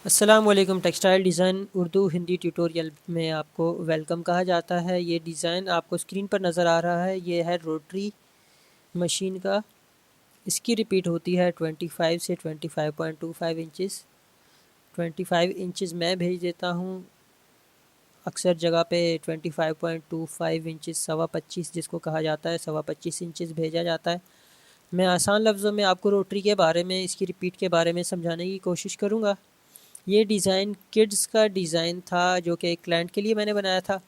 अस्सलाम वालेकुम। Textile design Urdu Hindi tutorial में आपको वेलकम कहा जाता है। ये डिज़ाइन आपको स्क्रीन पर नज़र आ रहा है, ये है रोटरी मशीन का। इसकी रिपीट होती है 25 से 25.25 इंचज़। 25 इंचज़ मैं भेज देता हूँ, अक्सर जगह पे 25.25 इंचज़ 25.25 जिसको कहा जाता है 25.25 इंचज़ भेजा जाता है। मैं आसान लफ्ज़ों में आपको रोटरी के बारे में, इसकी रिपीट के बारे में समझाने की कोशिश करूँगा। ये डिज़ाइन किड्स का डिज़ाइन था जो कि एक क्लाइंट के लिए मैंने बनाया था,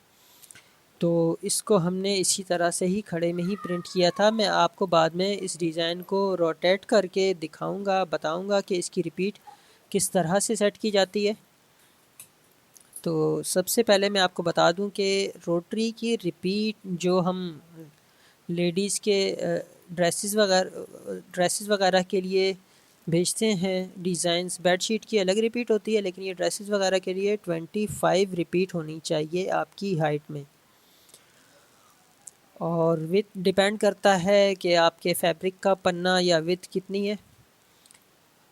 तो इसको हमने इसी तरह से ही खड़े में ही प्रिंट किया था। मैं आपको बाद में इस डिज़ाइन को रोटेट करके दिखाऊंगा, बताऊंगा कि इसकी रिपीट किस तरह से सेट की जाती है। तो सबसे पहले मैं आपको बता दूं कि रोटरी की रिपीट जो हम लेडीज़ के ड्रेसेस वगैरह के लिए भेजते हैं, डिज़ाइंस बेडशीट की अलग रिपीट होती है, लेकिन ये ड्रेसेस वगैरह के लिए 25 रिपीट होनी चाहिए आपकी हाइट में। और विथ डिपेंड करता है कि आपके फैब्रिक का पन्ना या विथ कितनी है।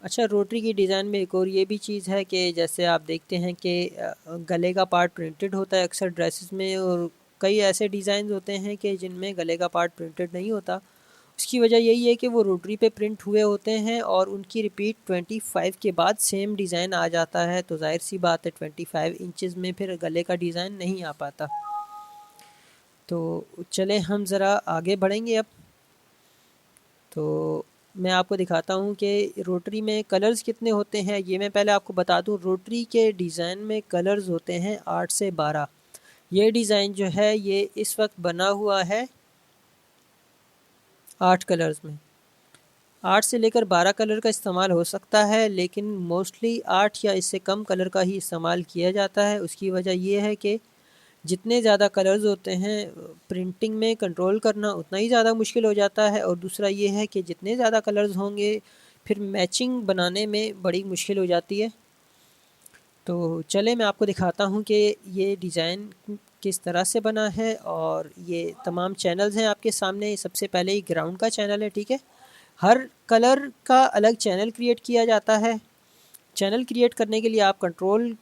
अच्छा, रोटरी की डिज़ाइन में एक और ये भी चीज़ है कि जैसे आप देखते हैं कि गले का पार्ट प्रिंटेड होता है अक्सर ड्रेसेस में, और कई ऐसे डिज़ाइन होते हैं कि जिनमें गले का पार्ट प्रिंटेड नहीं होता। उसकी वजह यही है कि वो रोटरी पे प्रिंट हुए होते हैं और उनकी रिपीट 25 के बाद सेम डिज़ाइन आ जाता है, तो जाहिर सी बात है 25 इंचज़ में फिर गले का डिज़ाइन नहीं आ पाता। तो चले हम ज़रा आगे बढ़ेंगे अब। तो मैं आपको दिखाता हूँ कि रोटरी में कलर्स कितने होते हैं। ये मैं पहले आपको बता दूँ, रोटरी के डिज़ाइन में कलर्स होते हैं 8 से 12। ये डिज़ाइन जो है ये इस वक्त बना हुआ है 8 कलर्स में। 8 से लेकर 12 कलर का इस्तेमाल हो सकता है, लेकिन मोस्टली 8 या इससे कम कलर का ही इस्तेमाल किया जाता है। उसकी वजह यह है कि जितने ज़्यादा कलर्स होते हैं प्रिंटिंग में कंट्रोल करना उतना ही ज़्यादा मुश्किल हो जाता है, और दूसरा ये है कि जितने ज़्यादा कलर्स होंगे फिर मैचिंग बनाने में बड़ी मुश्किल हो जाती है। तो चले मैं आपको दिखाता हूँ कि ये डिज़ाइन किस तरह से बना है। और ये तमाम चैनल्स हैं आपके सामने। सबसे पहले ही ग्राउंड का चैनल है, ठीक है। हर कलर का अलग चैनल क्रिएट किया जाता है। चैनल क्रिएट करने के लिए आप कंट्रोल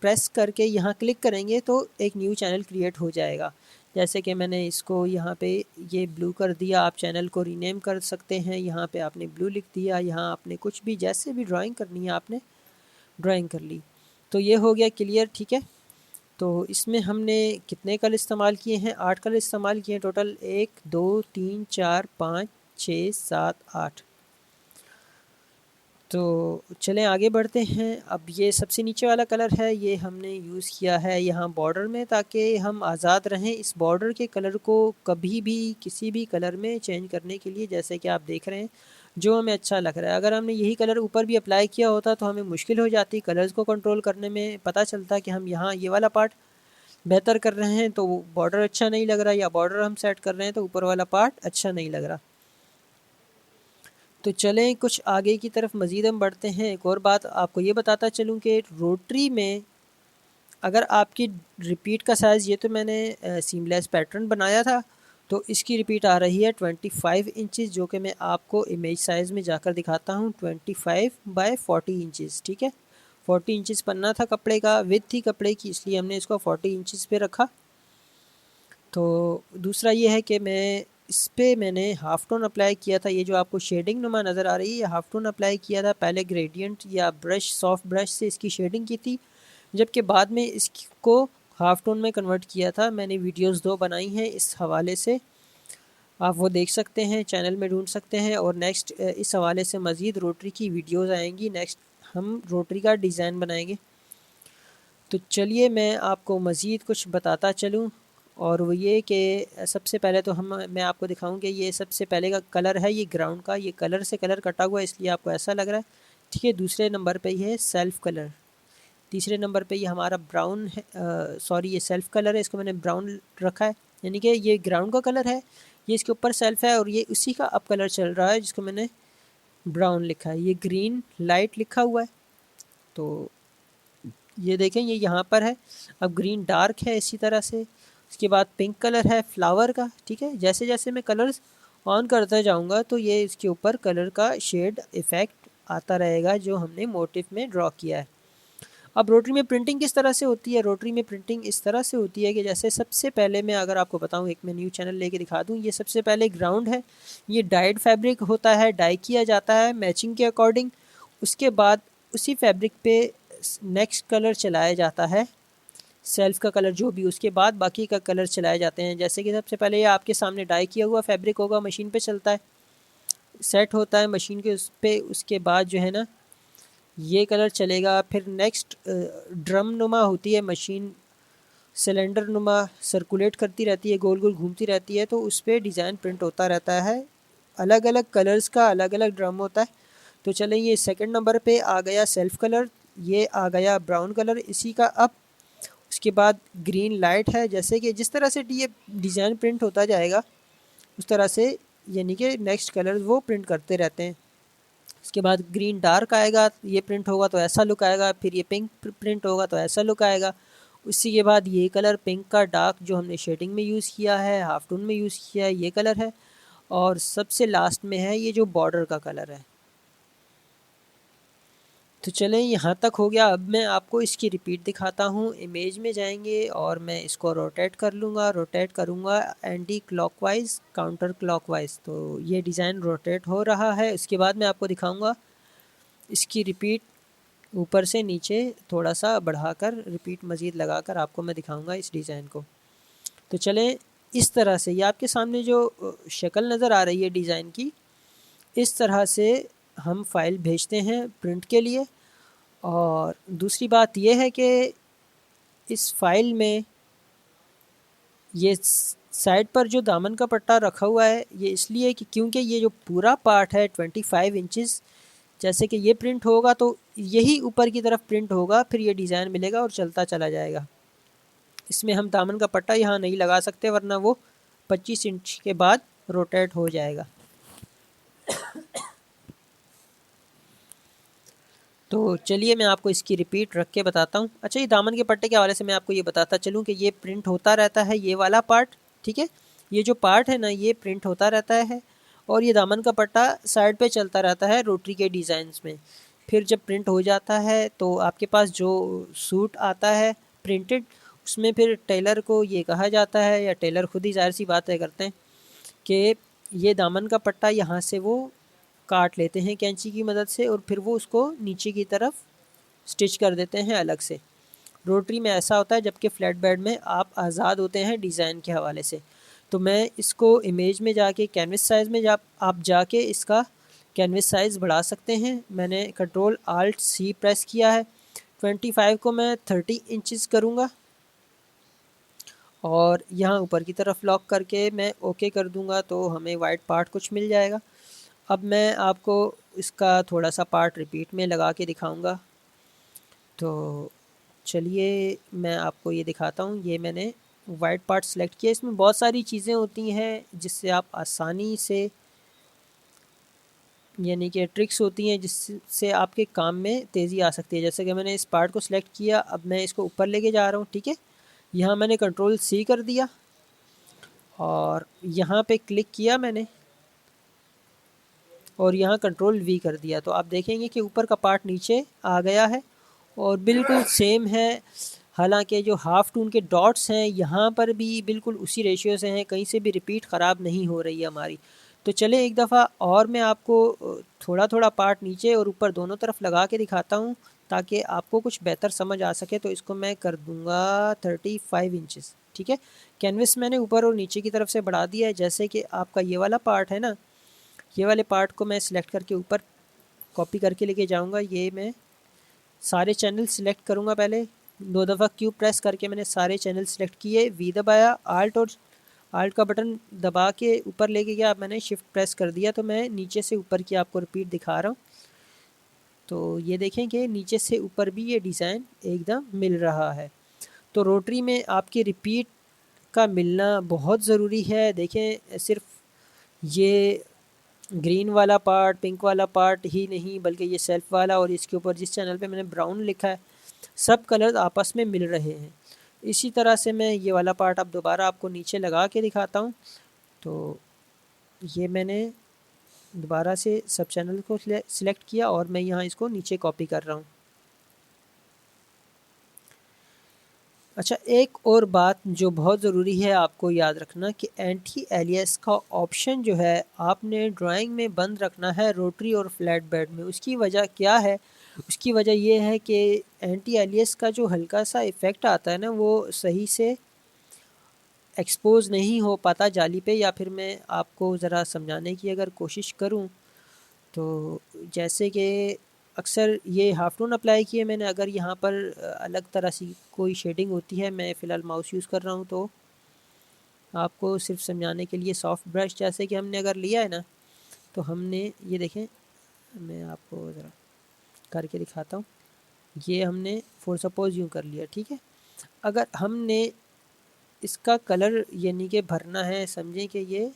प्रेस करके यहाँ क्लिक करेंगे तो एक न्यू चैनल क्रिएट हो जाएगा। जैसे कि मैंने इसको यहाँ पे ये ब्लू कर दिया। आप चैनल को रीनेम कर सकते हैं। यहाँ पे आपने ब्लू लिख दिया, यहाँ आपने कुछ भी जैसे भी ड्राइंग करनी है आपने ड्राइंग कर ली। तो ये हो गया क्लियर, ठीक है। तो इसमें हमने कितने कलर इस्तेमाल किए हैं? 8 कलर इस्तेमाल किए हैं टोटल। 1 2 3 4 5 6 7 8। तो चलें आगे बढ़ते हैं। अब ये सबसे नीचे वाला कलर है, ये हमने यूज़ किया है यहाँ बॉर्डर में, ताकि हम आज़ाद रहें इस बॉर्डर के कलर को कभी भी किसी भी कलर में चेंज करने के लिए। जैसे कि आप देख रहे हैं जो हमें अच्छा लग रहा है। अगर हमने यही कलर ऊपर भी अप्लाई किया होता तो हमें मुश्किल हो जाती कलर्स को कंट्रोल करने में। पता चलता कि हम यहाँ ये वाला पार्ट बेहतर कर रहे हैं तो बॉर्डर अच्छा नहीं लग रहा, या बॉर्डर हम सेट कर रहे हैं तो ऊपर वाला पार्ट अच्छा नहीं लग रहा। तो चलें कुछ आगे की तरफ मज़ीद हम बढ़ते हैं। एक और बात आपको ये बताता चलूँ कि रोटरी में अगर आपकी रिपीट का साइज़, ये तो मैंने सीमलेस पैटर्न बनाया था, तो इसकी रिपीट आ रही है 25 इंचज़, जो कि मैं आपको इमेज साइज़ में जाकर दिखाता हूँ। 25/40 इंचज़, ठीक है। 40 इंचज़ पन्ना था कपड़े का, विड्थ थी कपड़े की, इसलिए हमने इसको 40 इंचज़ पे रखा। तो दूसरा ये है कि इस पे मैंने हाफ़ टोन अप्लाई किया था। ये जो आपको शेडिंग नुमा नज़र आ रही है, ये हाफ़ टोन अप्लाई किया था। पहले ग्रेडियंट या ब्रश, सॉफ्ट ब्रश से इसकी शेडिंग की थी, जबकि बाद में इसको हाफ़ टोन में कन्वर्ट किया था। मैंने वीडियोस 2 बनाई हैं इस हवाले से, आप वो देख सकते हैं, चैनल में ढूंढ सकते हैं। और नेक्स्ट इस हवाले से मज़ीद रोटरी की वीडियोस आएंगी। नेक्स्ट हम रोटरी का डिज़ाइन बनाएंगे। तो चलिए मैं आपको मज़ीद कुछ बताता चलूँ, और वो ये कि सबसे पहले तो मैं आपको दिखाऊं कि ये सबसे पहले का कलर है, ये ग्राउंड का, ये कलर से कलर कटा हुआ है इसलिए आपको ऐसा लग रहा है, ठीक है। दूसरे नंबर पे ये है सेल्फ़ कलर। तीसरे नंबर पे ये हमारा ब्राउन है, सॉरी ये सेल्फ़ कलर है, इसको मैंने ब्राउन रखा है, यानी कि ये ग्राउंड का कलर है, ये इसके ऊपर सेल्फ़ है, और ये उसी का अब कलर चल रहा है जिसको मैंने ब्राउन लिखा है। ये ग्रीन लाइट लिखा हुआ है, तो ये देखें ये यहाँ पर है। अब ग्रीन डार्क है इसी तरह से। उसके बाद पिंक कलर है फ्लावर का, ठीक है। जैसे जैसे मैं कलर्स ऑन करता जाऊँगा तो ये इसके ऊपर कलर का शेड इफ़ेक्ट आता रहेगा जो हमने मोटिव में ड्रॉ किया है। अब रोटरी में प्रिंटिंग किस तरह से होती है? रोटरी में प्रिंटिंग इस तरह से होती है कि जैसे सबसे पहले मैं अगर आपको बताऊं, एक मैं न्यू चैनल लेके दिखा दूं, ये सबसे पहले ग्राउंड है, ये डाइड फैब्रिक होता है, डाई किया जाता है मैचिंग के अकॉर्डिंग। उसके बाद उसी फैब्रिक पे नेक्स्ट कलर चलाया जाता है, सेल्फ का कलर जो भी, उसके बाद बाकी का कलर चलाए जाते हैं। जैसे कि सबसे पहले ये आपके सामने डाई किया हुआ फैब्रिक होगा, मशीन पे चलता है, सेट होता है मशीन के उस पे, उसके बाद जो है ना ये कलर चलेगा। फिर नेक्स्ट ड्रम नुमा होती है मशीन, सिलेंडर नुमा सर्कुलेट करती रहती है, गोल गोल घूमती रहती है, तो उस पर डिज़ाइन प्रिंट होता रहता है। अलग अलग कलर्स का अलग अलग ड्रम होता है। तो चलें, ये सेकंड नंबर पे आ गया सेल्फ कलर, ये आ गया ब्राउन कलर इसी का। अब उसके बाद ग्रीन लाइट है, जैसे कि जिस तरह से ये डिज़ाइन प्रिंट होता जाएगा उस तरह से यानी कि नेक्स्ट कलर वो प्रिंट करते रहते हैं। उसके बाद ग्रीन डार्क आएगा, ये प्रिंट होगा तो ऐसा लुक आएगा। फिर ये पिंक प्रिंट होगा तो ऐसा लुक आएगा। उसी के बाद ये कलर पिंक का डार्क जो हमने शेडिंग में यूज़ किया है, हाफ टोन में यूज़ किया है, ये कलर है। और सबसे लास्ट में है ये जो बॉर्डर का कलर है। तो चलें, यहाँ तक हो गया। अब मैं आपको इसकी रिपीट दिखाता हूँ। इमेज में जाएंगे और मैं इसको रोटेट कर लूँगा, रोटेट करूँगा एंटी क्लॉकवाइज काउंटर क्लॉकवाइज, तो ये डिज़ाइन रोटेट हो रहा है। उसके बाद मैं आपको दिखाऊँगा इसकी रिपीट, ऊपर से नीचे थोड़ा सा बढ़ाकर रिपीट मज़ीद लगाकर आपको मैं दिखाऊँगा इस डिज़ाइन को। तो चलें, इस तरह से ये आपके सामने जो शक्ल नज़र आ रही है डिज़ाइन की, इस तरह से हम फाइल भेजते हैं प्रिंट के लिए। और दूसरी बात यह है कि इस फाइल में ये साइड पर जो दामन का पट्टा रखा हुआ है, ये इसलिए कि क्योंकि ये जो पूरा पार्ट है 25 इंचज़, जैसे कि ये प्रिंट होगा तो यही ऊपर की तरफ प्रिंट होगा, फिर ये डिज़ाइन मिलेगा और चलता चला जाएगा। इसमें हम दामन का पट्टा यहाँ नहीं लगा सकते, वरना वो 25 इंच के बाद रोटेट हो जाएगा। तो चलिए मैं आपको इसकी रिपीट रख के बताता हूँ। अच्छा, ये दामन के पट्टे के हवाले से मैं आपको ये बताता चलूँ कि ये प्रिंट होता रहता है, ये वाला पार्ट, ठीक है, ये जो पार्ट है ना ये प्रिंट होता रहता है, और ये दामन का पट्टा साइड पे चलता रहता है रोटरी के डिज़ाइंस में। फिर जब प्रिंट हो जाता है तो आपके पास जो सूट आता है प्रिंटेड, उसमें फिर टेलर को ये कहा जाता है, या टेलर खुद ही ज़ाहिर सी बात है करते हैं कि ये दामन का पट्टा यहाँ से वो काट लेते हैं कैंची की मदद से, और फिर वो उसको नीचे की तरफ स्टिच कर देते हैं अलग से। रोटरी में ऐसा होता है, जबकि फ्लैट बेड में आप आज़ाद होते हैं डिज़ाइन के हवाले से। तो मैं इसको इमेज में जाके कैनवस साइज़ में आप जाके इसका कैनवस साइज़ बढ़ा सकते हैं। मैंने कंट्रोल आल्ट सी प्रेस किया है। 25 को मैं 30 इंचज़ करूँगा और यहाँ ऊपर की तरफ लॉक करके मैं ओके कर दूँगा, तो हमें वाइट पार्ट कुछ मिल जाएगा। अब मैं आपको इसका थोड़ा सा पार्ट रिपीट में लगा के दिखाऊंगा। तो चलिए मैं आपको ये दिखाता हूँ। ये मैंने वाइट पार्ट सेलेक्ट किया। इसमें बहुत सारी चीज़ें होती हैं जिससे आप आसानी से, यानी कि ट्रिक्स होती हैं जिससे आपके काम में तेज़ी आ सकती है। जैसे कि मैंने इस पार्ट को सिलेक्ट किया, अब मैं इसको ऊपर लेके जा रहा हूँ, ठीक है। यहाँ मैंने कंट्रोल सी कर दिया और यहाँ पे क्लिक किया मैंने, और यहाँ कंट्रोल वी कर दिया, तो आप देखेंगे कि ऊपर का पार्ट नीचे आ गया है और बिल्कुल सेम है। हालांकि जो हाफ टून के डॉट्स हैं यहाँ पर भी बिल्कुल उसी रेशियो से हैं, कहीं से भी रिपीट ख़राब नहीं हो रही है हमारी। तो चले एक दफ़ा और मैं आपको थोड़ा थोड़ा पार्ट नीचे और ऊपर दोनों तरफ लगा के दिखाता हूँ ताकि आपको कुछ बेहतर समझ आ सके। तो इसको मैं कर दूँगा 35 इंचज़, ठीक है। कैनवस मैंने ऊपर और नीचे की तरफ से बढ़ा दिया है। जैसे कि आपका ये वाला पार्ट है ना, ये वाले पार्ट को मैं सिलेक्ट करके ऊपर कॉपी करके लेके जाऊंगा। ये मैं सारे चैनल सिलेक्ट करूंगा, पहले 2 दफ़ा क्यू प्रेस करके मैंने सारे चैनल सिलेक्ट किए, वी दबाया, आल्ट का बटन दबा के ऊपर लेके गया, अब मैंने शिफ्ट प्रेस कर दिया, तो मैं नीचे से ऊपर की आपको रिपीट दिखा रहा हूँ। तो ये देखें कि नीचे से ऊपर भी ये डिज़ाइन एकदम मिल रहा है। तो रोटरी में आपकी रिपीट का मिलना बहुत ज़रूरी है। देखें, सिर्फ ये ग्रीन वाला पार्ट, पिंक वाला पार्ट ही नहीं, बल्कि ये सेल्फ वाला और इसके ऊपर जिस चैनल पे मैंने ब्राउन लिखा है, सब कलर आपस में मिल रहे हैं। इसी तरह से मैं ये वाला पार्ट अब दोबारा आपको नीचे लगा के दिखाता हूँ। तो ये मैंने दोबारा से सब चैनल को सिलेक्ट किया और मैं यहाँ इसको नीचे कॉपी कर रहा हूँ। अच्छा, एक और बात जो बहुत ज़रूरी है आपको याद रखना कि एंटी एलियास का ऑप्शन जो है आपने ड्राइंग में बंद रखना है रोटरी और फ्लैट बेड में। उसकी वजह क्या है? उसकी वजह ये है कि एंटी एलियास का जो हल्का सा इफ़ेक्ट आता है ना, वो सही से एक्सपोज़ नहीं हो पाता जाली पे। या फिर मैं आपको ज़रा समझाने की अगर कोशिश करूँ तो जैसे कि अक्सर ये हाफ टोन अप्लाई किए मैंने, अगर यहाँ पर अलग तरह से कोई शेडिंग होती है, मैं फ़िलहाल माउस यूज़ कर रहा हूँ तो आपको सिर्फ समझाने के लिए सॉफ्ट ब्रश जैसे कि हमने अगर लिया है ना, तो हमने ये देखें, मैं आपको ज़रा करके दिखाता हूँ। ये हमने फॉर सपोज़ यूँ कर लिया, ठीक है। अगर हमने इसका कलर यानी कि भरना है, समझें कि ये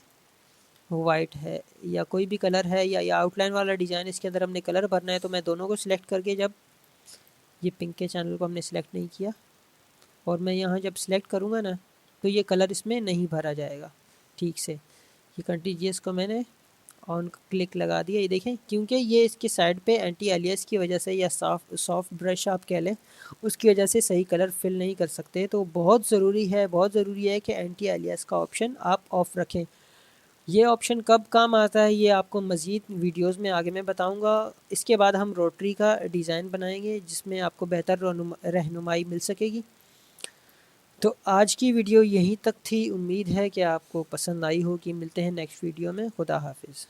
वाइट है या कोई भी कलर है या आउटलाइन वाला डिज़ाइन, इसके अंदर हमने कलर भरना है, तो मैं दोनों को सिलेक्ट करके, जब ये पिंक के चैनल को हमने सिलेक्ट नहीं किया और मैं यहाँ जब सिलेक्ट करूँगा ना, तो ये कलर इसमें नहीं भरा जाएगा ठीक से। ये कंटीजियस को मैंने ऑन क्लिक लगा दिया, ये देखें, क्योंकि ये इसके साइड पे एंटी एलियास की वजह से या सॉफ्ट ब्रश आप कह लें, उसकी वजह से सही कलर फिल नहीं कर सकते। तो बहुत ज़रूरी है कि एंटी एलियास का ऑप्शन आप ऑफ़ रखें। ये ऑप्शन कब काम आता है ये आपको मज़ीद वीडियोस में आगे मैं बताऊंगा। इसके बाद हम रोटरी का डिज़ाइन बनाएंगे जिसमें आपको बेहतर रहनुमाई मिल सकेगी। तो आज की वीडियो यहीं तक थी, उम्मीद है कि आपको पसंद आई होगी। मिलते हैं नेक्स्ट वीडियो में। खुदा हाफिज़।